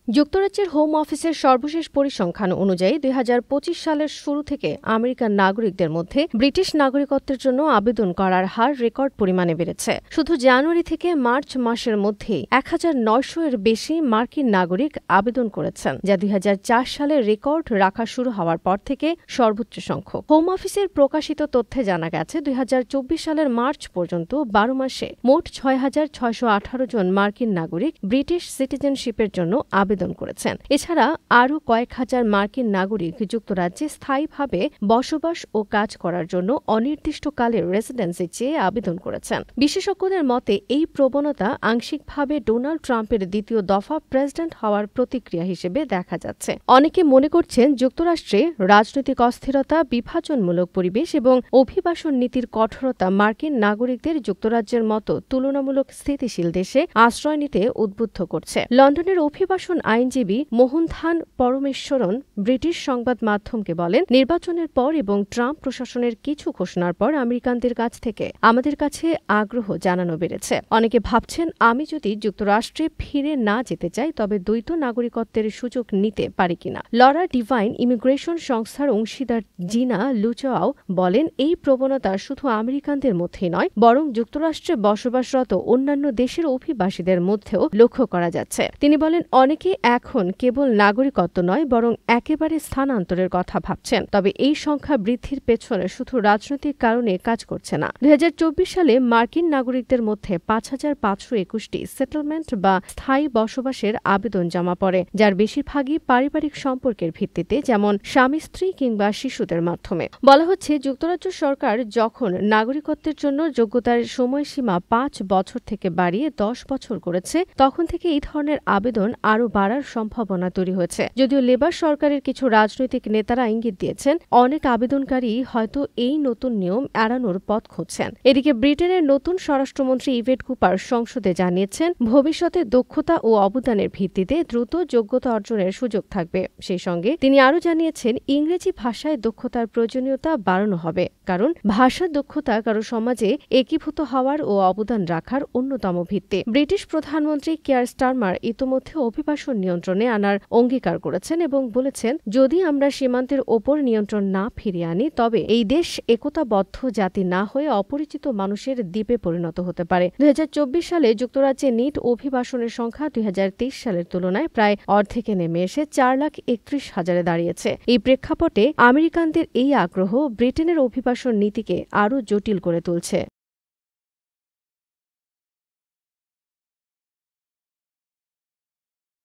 যুক্তরাজ্যের হোম অফিসের সর্বশেষ পরিসংখ্যান অনুযায়ী ২০২৫ সালের শুরু থেকে আমেরিকান নাগরিকদের মধ্যে ব্রিটিশ নাগরিকত্বের জন্য আবেদন করার হার রেকর্ড পরিমাণে বেড়েছে। শুধু জানুয়ারি থেকে মার্চ মাসের মধ্যেই ১৯০০ এর বেশি মার্কিন নাগরিক আবেদন করেছেন, যা ২০০৪ সালে রেকর্ড রাখা শুরু হওয়ার পর থেকে সর্বোচ্চ সংখ্যক। হোম অফিসের প্রকাশিত তথ্যে জানা গেছে ২০২৪ সালের মার্চ পর্যন্ত ১২ মাসে মোট ৬,৬১৮ জন মার্কিন নাগরিক ব্রিটিশ সিটিজেনশিপের জন্য আবেদন করেছেন। এছাড়া আরও কয়েক হাজার মার্কিন নাগরিক যুক্তরাজ্যে স্থায়ীভাবে বসবাস ও কাজ করার জন্য অনির্দিষ্টকালের রেসিডেন্সি চেয়ে আবেদন করেছেন। বিশেষজ্ঞদের মতে এই প্রবণতা আংশিকভাবে ডোনাল্ড ট্রাম্পের দ্বিতীয় দফা প্রেসিডেন্ট হওয়ার প্রতিক্রিয়া হিসেবে দেখা যাচ্ছে। অনেকে মনে করছেন যুক্তরাষ্ট্রে রাজনৈতিক অস্থিরতা, বিভাজনমূলক পরিবেশ এবং অভিবাসন নীতির কঠোরতা মার্কিন নাগরিকদের যুক্তরাজ্যের মতো তুলনামূলক স্থিতিশীল দেশে আশ্রয় নিতে উদ্বুদ্ধ করছে। লন্ডনের অভিবাসন আইনজীবী মোহনথান পরমেশ্বরন ব্রিটিশ সংবাদ মাধ্যমকে বলেন, নির্বাচনের পর এবং ট্রাম্প প্রশাসনের কিছু ঘোষণার পর আমেরিকানদের কাছ থেকে আমাদের কাছে আগ্রহ জানানো বেড়েছে। অনেকে ভাবছেন, আমি যদি যুক্তরাষ্ট্রে ফিরে না যেতে চাই তবে দ্বৈত নাগরিকত্বের সুযোগ নিতে পারি কিনা। লরা ডিভাইন ইমিগ্রেশন সংস্থার অংশীদার জিনা লুচাও বলেন, এই প্রবণতা শুধু আমেরিকানদের মধ্যেই নয়, বরং যুক্তরাষ্ট্রে বসবাসরত অন্যান্য দেশের অভিবাসীদের মধ্যেও লক্ষ্য করা যাচ্ছে। তিনি বলেন, অনেকে এখন কেবল নাগরিকত্ব নয়, বরং একেবারে স্থানান্তরের কথা ভাবছেন। তবে এই সংখ্যা বৃদ্ধির পেছনে শুধু রাজনৈতিক কারণে কাজ করছে না। ২০২৪ সালে মার্কিন নাগরিকদের মধ্যে ৫,৫২১টি সেটেলমেন্ট বা স্থায়ী বসবাসের আবেদন জমা পড়ে, যার বেশিরভাগই পারিবারিক সম্পর্কের ভিত্তিতে, যেমন স্বামী স্ত্রী কিংবা শিশুদের মাধ্যমে। বলা হচ্ছে, যুক্তরাজ্য সরকার যখন নাগরিকত্বের জন্য যোগ্যতার সময়সীমা ৫ বছর থেকে বাড়িয়ে ১০ বছর করেছে, তখন থেকে এই ধরনের আবেদন আরও বাড়ার সম্ভাবনা তৈরি হয়েছে। যদিও লেবার সরকারের কিছু রাজনৈতিক নেতারা ইঙ্গিত দিয়েছেন, অনেক আবেদনকারী হয়তো এই নতুন নিয়ম এড়ানোর পথ খুঁজছেন। এদিকে ব্রিটেনের নতুন স্বরাষ্ট্রমন্ত্রী ইভেট কুপার সংসদে জানিয়েছেন, ভবিষ্যতে দক্ষতা ও অবদানের ভিত্তিতে দ্রুত যোগ্যতা অর্জনের সুযোগ থাকবে। সেই সঙ্গে তিনি আরও জানিয়েছেন, ইংরেজি ভাষায় দক্ষতার প্রয়োজনীয়তা বাড়ানো হবে, কারণ ভাষা দক্ষতা কারো সমাজে একীভূত হওয়ার ও অবদান রাখার অন্যতম ভিত্তি। ব্রিটিশ প্রধানমন্ত্রী কেয়ার স্টারমার ইতোমধ্যে অভিবাসন নিয়ন্ত্রণে আনার অঙ্গীকার করেছেন এবং বলেছেন, যদি আমরা সীমান্তের ওপর নিয়ন্ত্রণ না ফিরিয়ে আনি তবে এই দেশ একতাবদ্ধ জাতি না হয়ে অপরিচিত মানুষের দ্বীপে পরিণত হতে পারে। ২০২৪ সালে যুক্তরাজ্যে নিট অভিবাসনের সংখ্যা ২০২৩ সালের তুলনায় প্রায় অর্ধেকে নেমে এসে ৪,৩১,০০০-এ দাঁড়িয়েছে। এই প্রেক্ষাপটে আমেরিকানদের এই আগ্রহ ব্রিটেনের অভিবাসন নীতিকে আরও জটিল করে তুলছে।